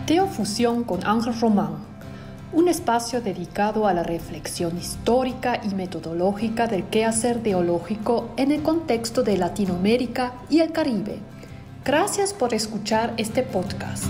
Teofusión con Ángel Román, un espacio dedicado a la reflexión histórica y metodológica del quehacer teológico en el contexto de Latinoamérica y el Caribe. Gracias por escuchar este podcast.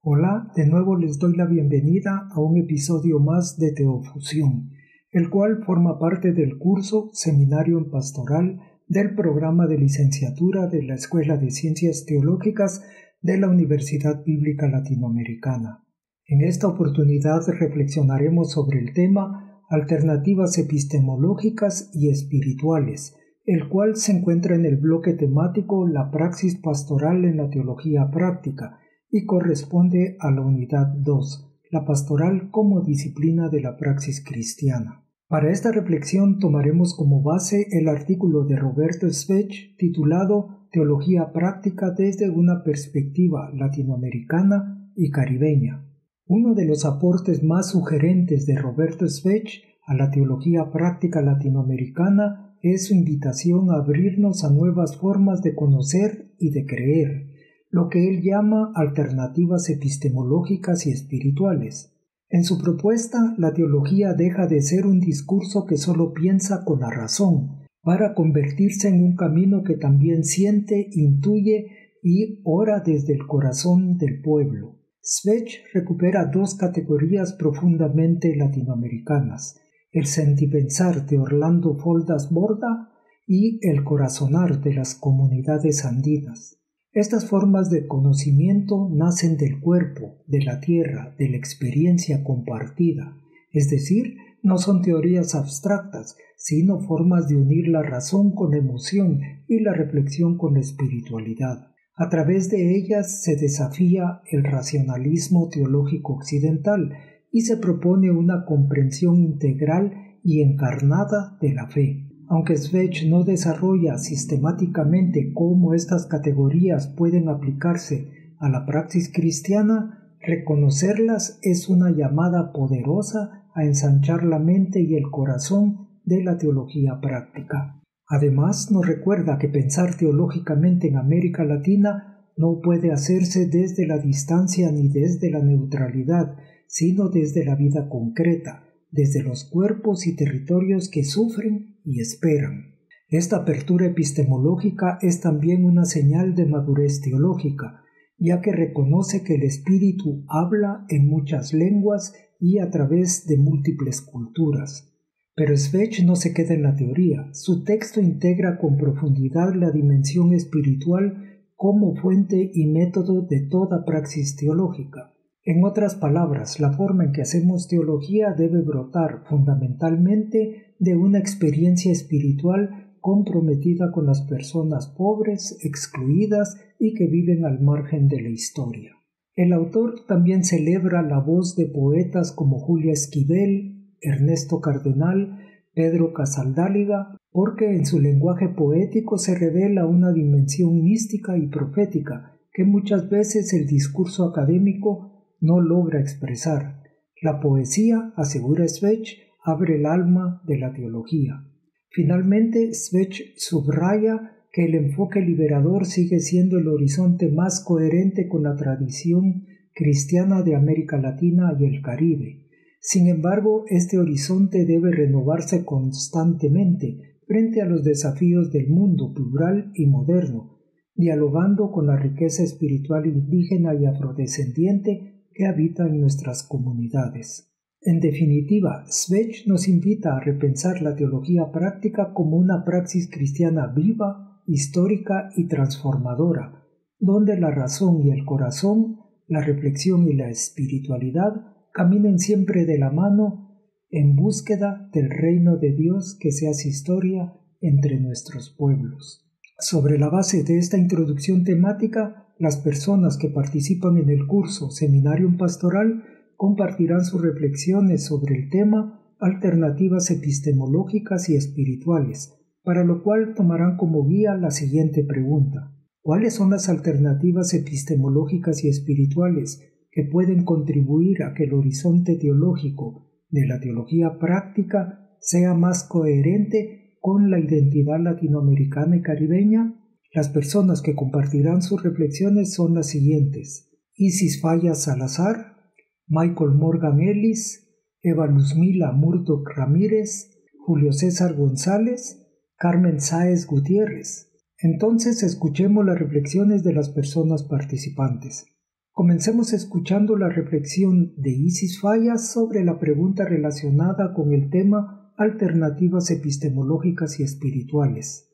Hola, de nuevo les doy la bienvenida a un episodio más de Teofusión, el cual forma parte del curso Seminario en Pastoral del programa de licenciatura de la Escuela de Ciencias Teológicas de la Universidad Bíblica Latinoamericana. En esta oportunidad reflexionaremos sobre el tema Alternativas epistemológicas y espirituales, el cual se encuentra en el bloque temático La praxis pastoral en la teología práctica y corresponde a la unidad 2, la pastoral como disciplina de la praxis cristiana. Para esta reflexión tomaremos como base el artículo de Roberto Svech titulado Teología práctica desde una perspectiva latinoamericana y caribeña. Uno de los aportes más sugerentes de Roberto Svech a la teología práctica latinoamericana es su invitación a abrirnos a nuevas formas de conocer y de creer, lo que él llama alternativas epistemológicas y espirituales. En su propuesta, la teología deja de ser un discurso que solo piensa con la razón, para convertirse en un camino que también siente, intuye y ora desde el corazón del pueblo. Svech recupera dos categorías profundamente latinoamericanas: el sentipensar de Orlando Foldas Borda y el corazonar de las comunidades andinas. Estas formas de conocimiento nacen del cuerpo, de la tierra, de la experiencia compartida, es decir, no son teorías abstractas, sino formas de unir la razón con la emoción y la reflexión con la espiritualidad. A través de ellas se desafía el racionalismo teológico occidental y se propone una comprensión integral y encarnada de la fe. Aunque Svech no desarrolla sistemáticamente cómo estas categorías pueden aplicarse a la praxis cristiana, reconocerlas es una llamada poderosa a ensanchar la mente y el corazón de la teología práctica. Además, nos recuerda que pensar teológicamente en América Latina no puede hacerse desde la distancia ni desde la neutralidad, sino desde la vida concreta, desde los cuerpos y territorios que sufren y esperan. Esta apertura epistemológica es también una señal de madurez teológica, ya que reconoce que el Espíritu habla en muchas lenguas y a través de múltiples culturas. Pero Svech no se queda en la teoría. Su texto integra con profundidad la dimensión espiritual como fuente y método de toda praxis teológica. En otras palabras, la forma en que hacemos teología debe brotar fundamentalmente de una experiencia espiritual comprometida con las personas pobres, excluidas y que viven al margen de la historia. El autor también celebra la voz de poetas como Julia Esquivel, Ernesto Cardenal, Pedro Casaldáliga, porque en su lenguaje poético se revela una dimensión mística y profética que muchas veces el discurso académico no logra expresar. La poesía, asegura Svech, abre el alma de la teología. Finalmente, Svech subraya que el enfoque liberador sigue siendo el horizonte más coherente con la tradición cristiana de América Latina y el Caribe. Sin embargo, este horizonte debe renovarse constantemente frente a los desafíos del mundo plural y moderno, dialogando con la riqueza espiritual indígena y afrodescendiente que habita en nuestras comunidades. En definitiva, Svech nos invita a repensar la teología práctica como una praxis cristiana viva, histórica y transformadora, donde la razón y el corazón, la reflexión y la espiritualidad caminen siempre de la mano en búsqueda del reino de Dios que se hace historia entre nuestros pueblos. Sobre la base de esta introducción temática, las personas que participan en el curso Seminario en Pastoral compartirán sus reflexiones sobre el tema Alternativas epistemológicas y espirituales, para lo cual tomarán como guía la siguiente pregunta: ¿cuáles son las alternativas epistemológicas y espirituales que pueden contribuir a que el horizonte teológico de la teología práctica sea más coherente con la identidad latinoamericana y caribeña? Las personas que compartirán sus reflexiones son las siguientes: Isis Fallas Salazar, Michael Morgan Ellis, Eva Luzmila Murdoch Ramírez, Julio César González, Carmen Sáez Gutiérrez. Entonces escuchemos las reflexiones de las personas participantes. Comencemos escuchando la reflexión de Isis Fallas sobre la pregunta relacionada con el tema alternativas epistemológicas y espirituales.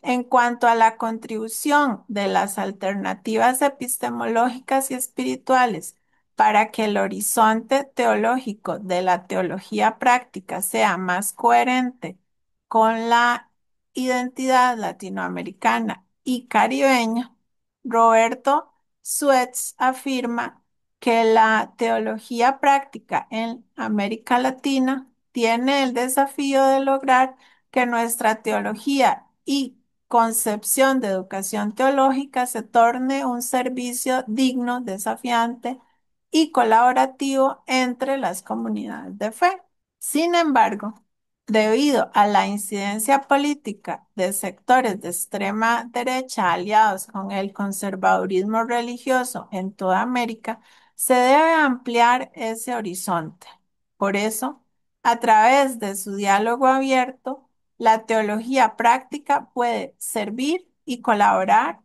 En cuanto a la contribución de las alternativas epistemológicas y espirituales para que el horizonte teológico de la teología práctica sea más coherente con la identidad latinoamericana y caribeña, Roberto Suets afirma que la teología práctica en América Latina tiene el desafío de lograr que nuestra teología y concepción de educación teológica se torne un servicio digno, desafiante y colaborativo entre las comunidades de fe. Sin embargo, debido a la incidencia política de sectores de extrema derecha aliados con el conservadurismo religioso en toda América, se debe ampliar ese horizonte. Por eso, a través de su diálogo abierto, la teología práctica puede servir y colaborar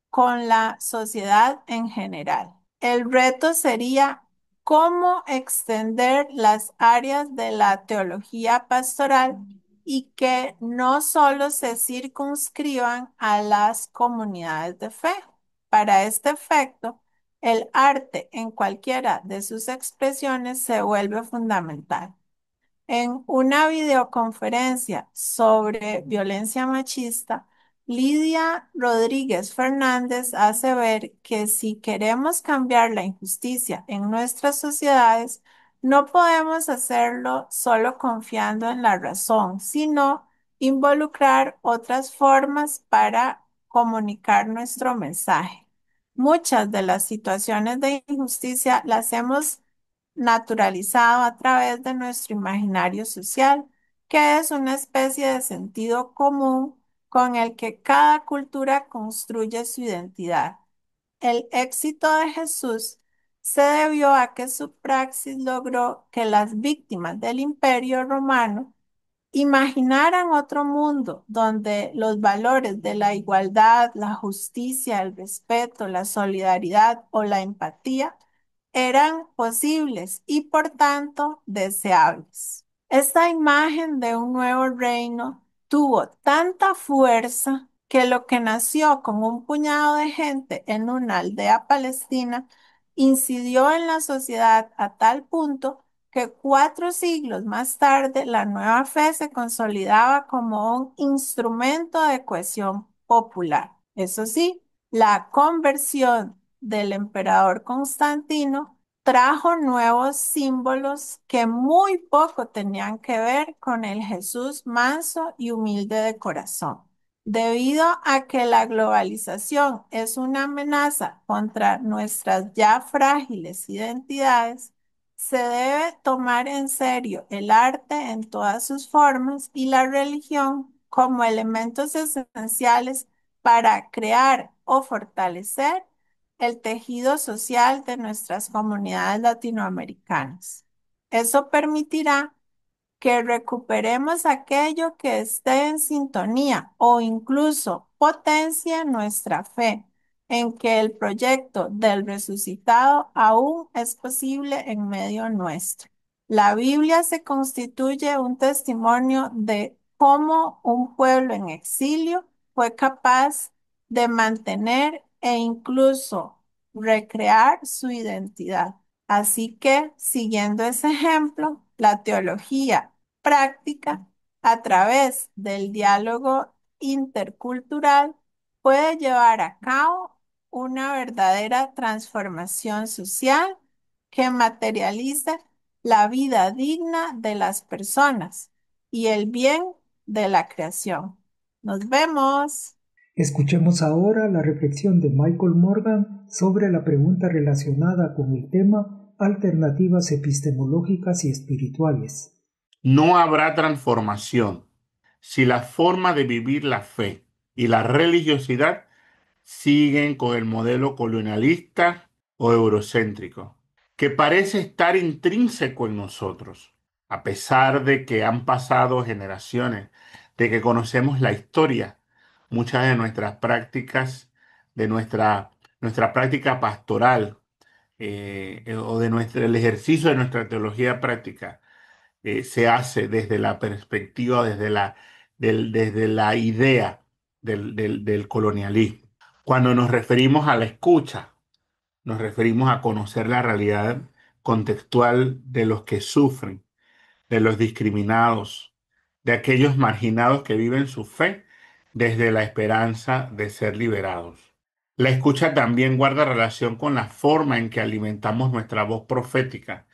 con la sociedad en general. El reto sería cómo extender las áreas de la teología pastoral y que no solo se circunscriban a las comunidades de fe. Para este efecto, el arte en cualquiera de sus expresiones se vuelve fundamental. En una videoconferencia sobre violencia machista, Lidia Rodríguez Fernández hace ver que si queremos cambiar la injusticia en nuestras sociedades, no podemos hacerlo solo confiando en la razón, sino involucrar otras formas para comunicar nuestro mensaje. Muchas de las situaciones de injusticia las hemos naturalizado a través de nuestro imaginario social, que es una especie de sentido común con el que cada cultura construye su identidad. El éxito de Jesús se debió a que su praxis logró que las víctimas del Imperio Romano imaginaran otro mundo donde los valores de la igualdad, la justicia, el respeto, la solidaridad o la empatía eran posibles y por tanto deseables. Esta imagen de un nuevo reino tuvo tanta fuerza que lo que nació con un puñado de gente en una aldea palestina incidió en la sociedad a tal punto que 4 siglos más tarde la nueva fe se consolidaba como un instrumento de cohesión popular. Eso sí, la conversión del emperador Constantino trajo nuevos símbolos que muy poco tenían que ver con el Jesús manso y humilde de corazón. Debido a que la globalización es una amenaza contra nuestras ya frágiles identidades, se debe tomar en serio el arte en todas sus formas y la religión como elementos esenciales para crear o fortalecer el tejido social de nuestras comunidades latinoamericanas. Eso permitirá que recuperemos aquello que esté en sintonía o incluso potencie nuestra fe en que el proyecto del resucitado aún es posible en medio nuestro. La Biblia se constituye un testimonio de cómo un pueblo en exilio fue capaz de mantener e incluso recrear su identidad. Así que, siguiendo ese ejemplo, la teología práctica a través del diálogo intercultural puede llevar a cabo una verdadera transformación social que materialice la vida digna de las personas y el bien de la creación. Nos vemos. Escuchemos ahora la reflexión de Michael Morgan sobre la pregunta relacionada con el tema alternativas epistemológicas y espirituales. No habrá transformación si la forma de vivir la fe y la religiosidad siguen con el modelo colonialista o eurocéntrico, que parece estar intrínseco en nosotros, a pesar de que han pasado generaciones, de que conocemos la historia, muchas de nuestras prácticas, de nuestra práctica pastoral o de el ejercicio de nuestra teología práctica se hace desde la perspectiva, desde la idea del colonialismo. Cuando nos referimos a la escucha, nos referimos a conocer la realidad contextual de los que sufren, de los discriminados, de aquellos marginados que viven su fe desde la esperanza de ser liberados. La escucha también guarda relación con la forma en que alimentamos nuestra voz profética,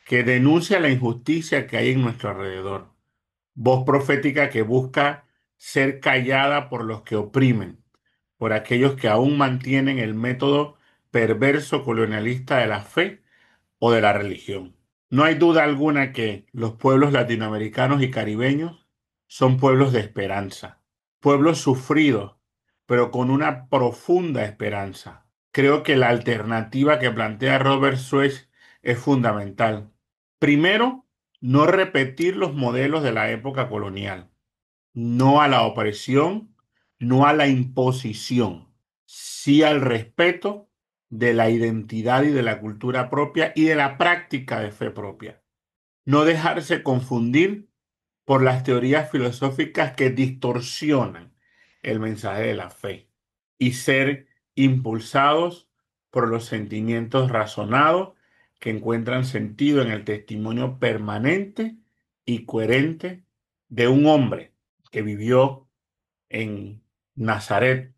que denuncia la injusticia que hay en nuestro alrededor. Voz profética que busca ser callada por los que oprimen, por aquellos que aún mantienen el método perverso colonialista de la fe o de la religión. No hay duda alguna que los pueblos latinoamericanos y caribeños son pueblos de esperanza, pueblos sufridos, pero con una profunda esperanza. Creo que la alternativa que plantea Robert Schues es fundamental. Primero, no repetir los modelos de la época colonial, no a la opresión, no a la imposición, sí al respeto de la identidad y de la cultura propia y de la práctica de fe propia. No dejarse confundir por las teorías filosóficas que distorsionan el mensaje de la fe y ser impulsados por los sentimientos razonados que encuentran sentido en el testimonio permanente y coherente de un hombre que vivió en Nazaret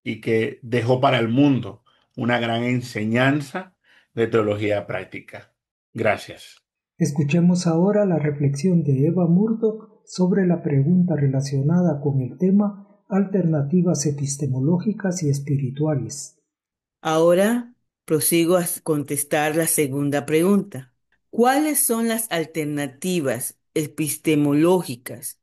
y que dejó para el mundo una gran enseñanza de teología práctica. Gracias. Escuchemos ahora la reflexión de Eva Murdoch sobre la pregunta relacionada con el tema alternativas epistemológicas y espirituales. Ahora prosigo a contestar la segunda pregunta. ¿Cuáles son las alternativas epistemológicas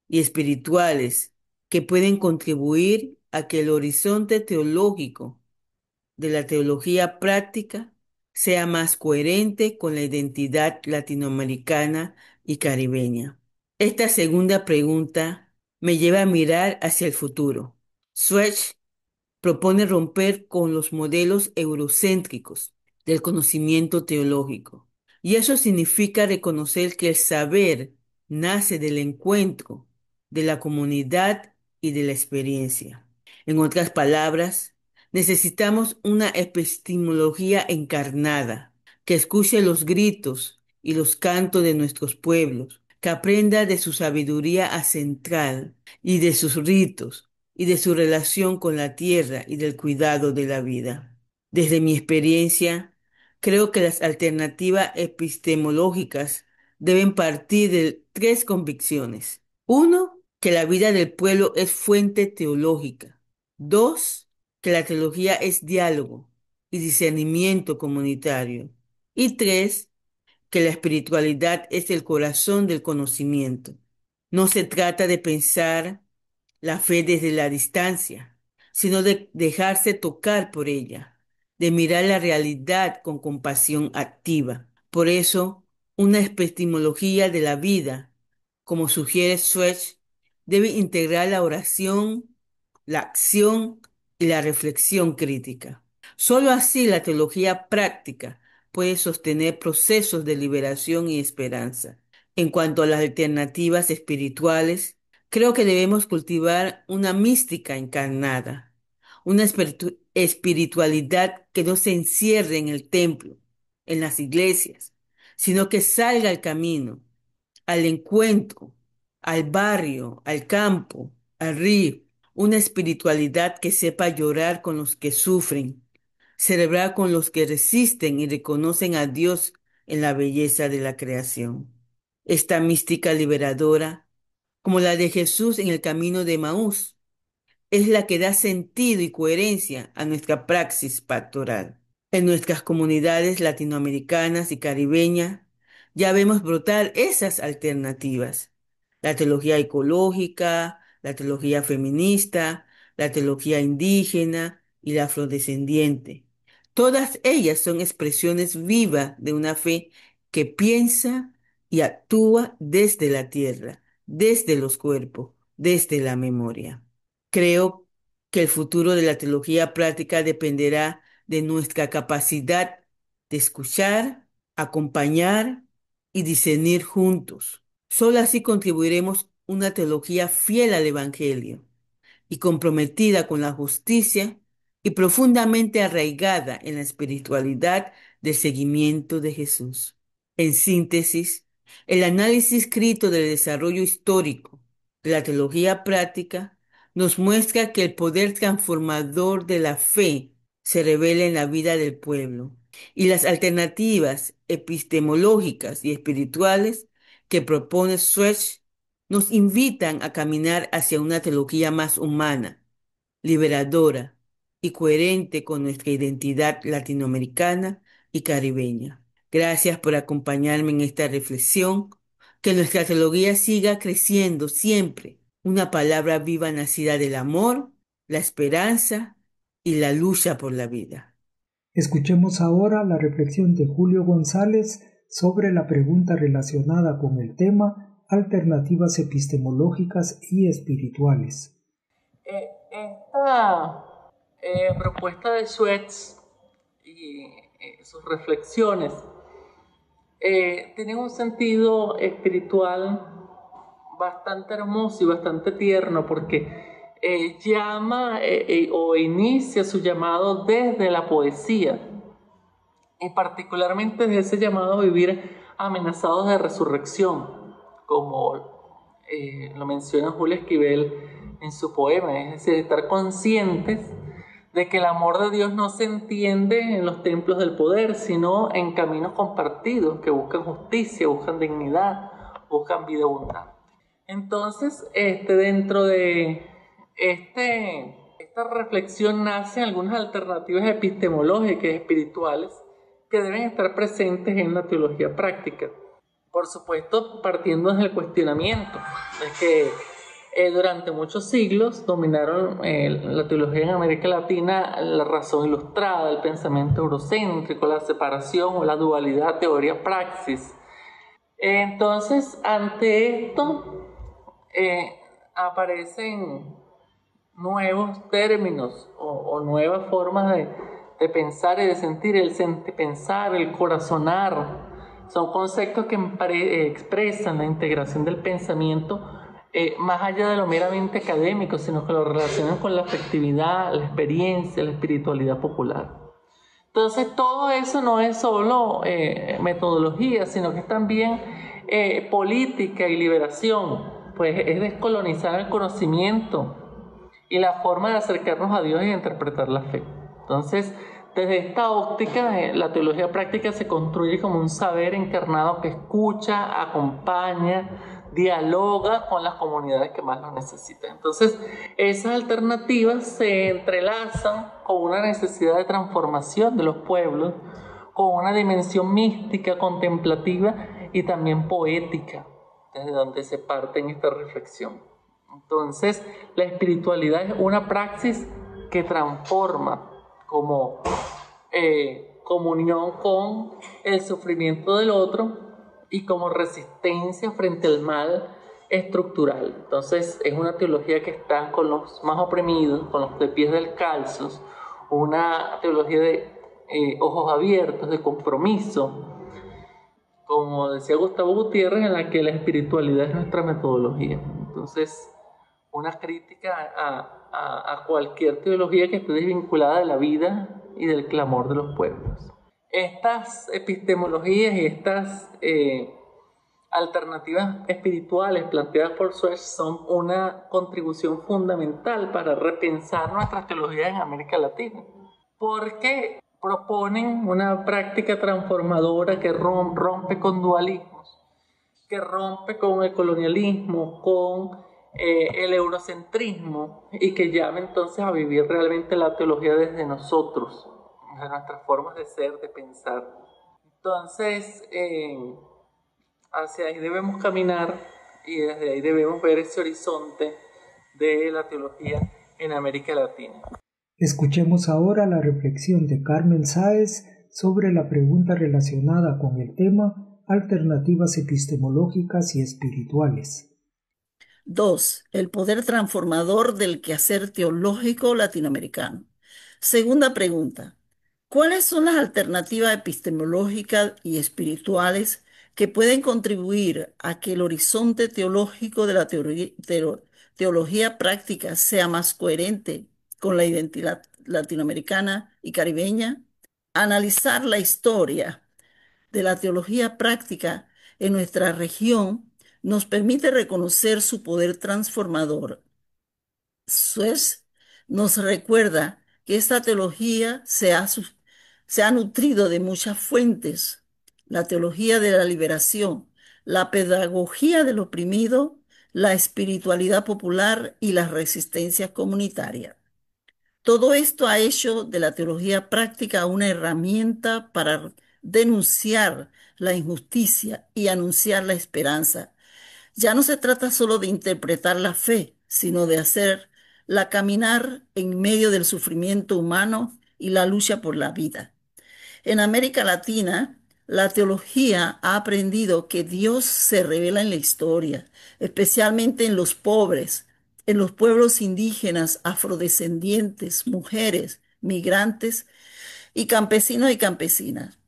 y espirituales que pueden contribuir a que el horizonte teológico de la teología práctica sea más coherente con la identidad latinoamericana y caribeña? Esta segunda pregunta me lleva a mirar hacia el futuro. Swetch propone romper con los modelos eurocéntricos del conocimiento teológico. Y eso significa reconocer que el saber nace del encuentro, de la comunidad y de la experiencia. En otras palabras, necesitamos una epistemología encarnada, que escuche los gritos y los cantos de nuestros pueblos, que aprenda de su sabiduría ancestral y de sus ritos y de su relación con la tierra y del cuidado de la vida. Desde mi experiencia, creo que las alternativas epistemológicas deben partir de tres convicciones. Uno, que la vida del pueblo es fuente teológica. Dos, que la teología es diálogo y discernimiento comunitario. Y tres, que la espiritualidad es el corazón del conocimiento. No se trata de pensar la fe desde la distancia, sino de dejarse tocar por ella, de mirar la realidad con compasión activa. Por eso, una epistemología de la vida, como sugiere Swetch, debe integrar la oración, la acción y la reflexión crítica. Solo así la teología práctica puede sostener procesos de liberación y esperanza. En cuanto a las alternativas espirituales, creo que debemos cultivar una mística encarnada, una espiritualidad que no se encierre en el templo, en las iglesias, sino que salga al camino, al encuentro, al barrio, al campo, al río, una espiritualidad que sepa llorar con los que sufren, celebrar con los que resisten y reconocen a Dios en la belleza de la creación. Esta mística liberadora, como la de Jesús en el camino de Maús, es la que da sentido y coherencia a nuestra praxis pastoral. En nuestras comunidades latinoamericanas y caribeñas ya vemos brotar esas alternativas. La teología ecológica, la teología feminista, la teología indígena y la afrodescendiente. Todas ellas son expresiones vivas de una fe que piensa y actúa desde la tierra, desde los cuerpos, desde la memoria. Creo que el futuro de la teología práctica dependerá de nuestra capacidad de escuchar, acompañar y discernir juntos. Solo así contribuiremos una teología fiel al Evangelio y comprometida con la justicia y profundamente arraigada en la espiritualidad del seguimiento de Jesús. En síntesis, el análisis crítico del desarrollo histórico de la teología práctica nos muestra que el poder transformador de la fe se revela en la vida del pueblo y las alternativas epistemológicas y espirituales que propone Schweitzer nos invitan a caminar hacia una teología más humana, liberadora y coherente con nuestra identidad latinoamericana y caribeña. Gracias por acompañarme en esta reflexión. Que nuestra teología siga creciendo siempre. Una palabra viva nacida del amor, la esperanza y la lucha por la vida. Escuchemos ahora la reflexión de Julio González sobre la pregunta relacionada con el tema alternativas epistemológicas y espirituales. Esta propuesta de Schweitzer y sus reflexiones tienen un sentido espiritual bastante hermoso y bastante tierno porque llama o inicia su llamado desde la poesía y particularmente desde ese llamado a vivir amenazados de resurrección, como lo menciona Julio Esquivel en su poema, es decir, estar conscientes de que el amor de Dios no se entiende en los templos del poder, sino en caminos compartidos que buscan justicia, buscan dignidad, buscan vida abundante. Entonces, dentro de esta reflexión nacen algunas alternativas epistemológicas y espirituales que deben estar presentes en la teología práctica. Por supuesto, partiendo desde el cuestionamiento, es que durante muchos siglos dominaron la teología en América Latina la razón ilustrada, el pensamiento eurocéntrico, la separación o la dualidad teoría-praxis. Entonces, ante esto aparecen nuevos términos o nuevas formas de pensar y de sentir, el sentipensar, el corazonar. Son conceptos que expresan la integración del pensamiento más allá de lo meramente académico, sino que lo relacionan con la afectividad, la experiencia, la espiritualidad popular. Entonces, todo eso no es solo metodología, sino que es también política y liberación, pues es descolonizar el conocimiento y la forma de acercarnos a Dios y de interpretar la fe. Entonces, desde esta óptica, la teología práctica se construye como un saber encarnado que escucha, acompaña, dialoga con las comunidades que más lo necesitan. Entonces, esas alternativas se entrelazan con una necesidad de transformación de los pueblos, con una dimensión mística, contemplativa y también poética, desde donde se parte en esta reflexión. Entonces, la espiritualidad es una praxis que transforma como comunión con el sufrimiento del otro y como resistencia frente al mal estructural. Entonces es una teología que está con los más oprimidos, con los de pies descalzos, una teología de ojos abiertos, de compromiso, como decía Gustavo Gutiérrez, en la que la espiritualidad es nuestra metodología. Entonces, una crítica a cualquier teología que esté desvinculada de la vida y del clamor de los pueblos. Estas epistemologías y estas alternativas espirituales planteadas por Schweitzer son una contribución fundamental para repensar nuestras teologías en América Latina, porque proponen una práctica transformadora que rompe con dualismos, que rompe con el colonialismo, con el eurocentrismo, y que llama entonces a vivir realmente la teología desde nosotros, de nuestras formas de ser, de pensar. Entonces, hacia ahí debemos caminar y desde ahí debemos ver ese horizonte de la teología en América Latina. Escuchemos ahora la reflexión de Carmen Sáez sobre la pregunta relacionada con el tema alternativas epistemológicas y espirituales. 2. El poder transformador del quehacer teológico latinoamericano. Segunda pregunta. ¿Cuáles son las alternativas epistemológicas y espirituales que pueden contribuir a que el horizonte teológico de la teología práctica sea más coherente con la identidad latinoamericana y caribeña? Analizar la historia de la teología práctica en nuestra región nos permite reconocer su poder transformador. Suez nos recuerda que esta teología se ha nutrido de muchas fuentes: la teología de la liberación, la pedagogía del oprimido, la espiritualidad popular y las resistencias comunitarias. Todo esto ha hecho de la teología práctica una herramienta para denunciar la injusticia y anunciar la esperanza. Ya no se trata solo de interpretar la fe, sino de hacerla caminar en medio del sufrimiento humano y la lucha por la vida. En América Latina, la teología ha aprendido que Dios se revela en la historia, especialmente en los pobres, en los pueblos indígenas, afrodescendientes, mujeres, migrantes y campesinos y campesinas.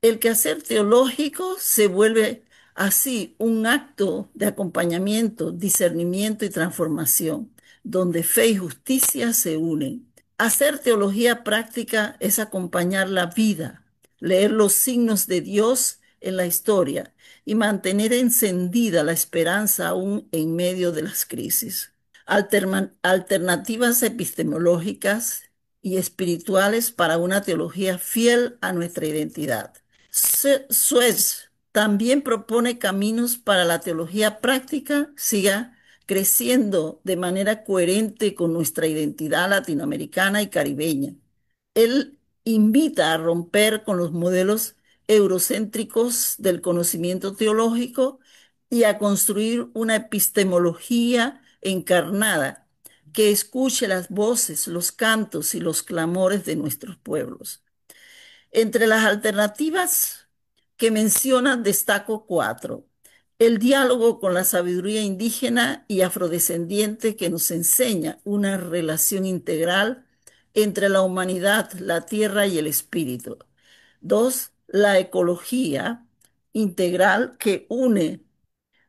El quehacer teológico se vuelve así un acto de acompañamiento, discernimiento y transformación, donde fe y justicia se unen. Hacer teología práctica es acompañar la vida, leer los signos de Dios en la historia y mantener encendida la esperanza aún en medio de las crisis. Alternativas epistemológicas y espirituales para una teología fiel a nuestra identidad. Suez también propone caminos para la teología práctica siga creciendo de manera coherente con nuestra identidad latinoamericana y caribeña. Él invita a romper con los modelos eurocéntricos del conocimiento teológico y a construir una epistemología encarnada que escuche las voces, los cantos y los clamores de nuestros pueblos. Entre las alternativas que menciona destaco 4. El diálogo con la sabiduría indígena y afrodescendiente que nos enseña una relación integral entre la humanidad, la tierra y el espíritu. 2. La ecología integral que une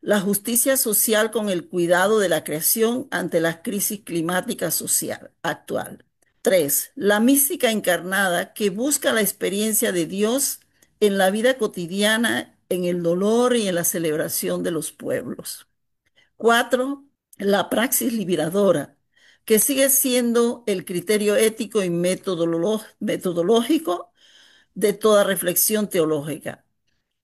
la justicia social con el cuidado de la creación ante la crisis climática social actual. 3. La mística encarnada que busca la experiencia de Dios en la vida cotidiana, en el dolor y en la celebración de los pueblos. 4. La praxis liberadora, que sigue siendo el criterio ético y metodológico de toda reflexión teológica.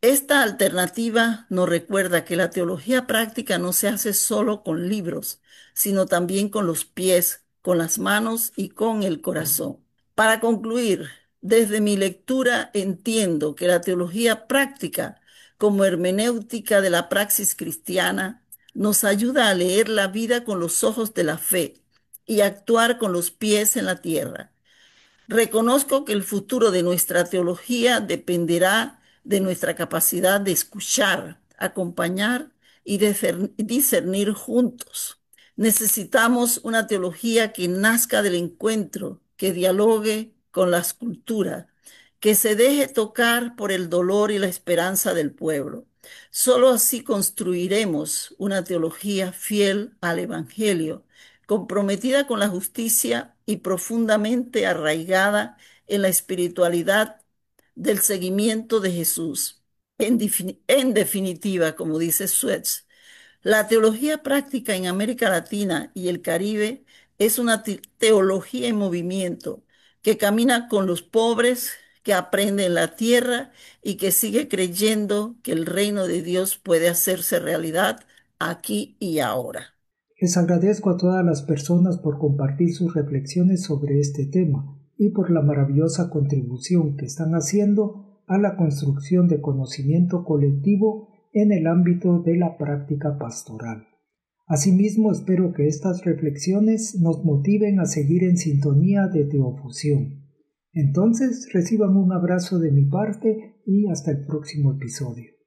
Esta alternativa nos recuerda que la teología práctica no se hace solo con libros, sino también con los pies, con las manos y con el corazón. Para concluir, desde mi lectura entiendo que la teología práctica, como hermenéutica de la praxis cristiana, nos ayuda a leer la vida con los ojos de la fe y actuar con los pies en la tierra. Reconozco que el futuro de nuestra teología dependerá de nuestra capacidad de escuchar, acompañar y discernir juntos. Necesitamos una teología que nazca del encuentro, que dialogue con las culturas, que se deje tocar por el dolor y la esperanza del pueblo. Solo así construiremos una teología fiel al Evangelio, comprometida con la justicia y profundamente arraigada en la espiritualidad del seguimiento de Jesús. En definitiva, como dice Suez, la teología práctica en América Latina y el Caribe es una teología en movimiento que camina con los pobres, que aprende en la tierra y que sigue creyendo que el reino de Dios puede hacerse realidad aquí y ahora. Les agradezco a todas las personas por compartir sus reflexiones sobre este tema y por la maravillosa contribución que están haciendo a la construcción de conocimiento colectivo en el ámbito de la práctica pastoral. Asimismo, espero que estas reflexiones nos motiven a seguir en sintonía de Teofusión. Entonces, reciban un abrazo de mi parte y hasta el próximo episodio.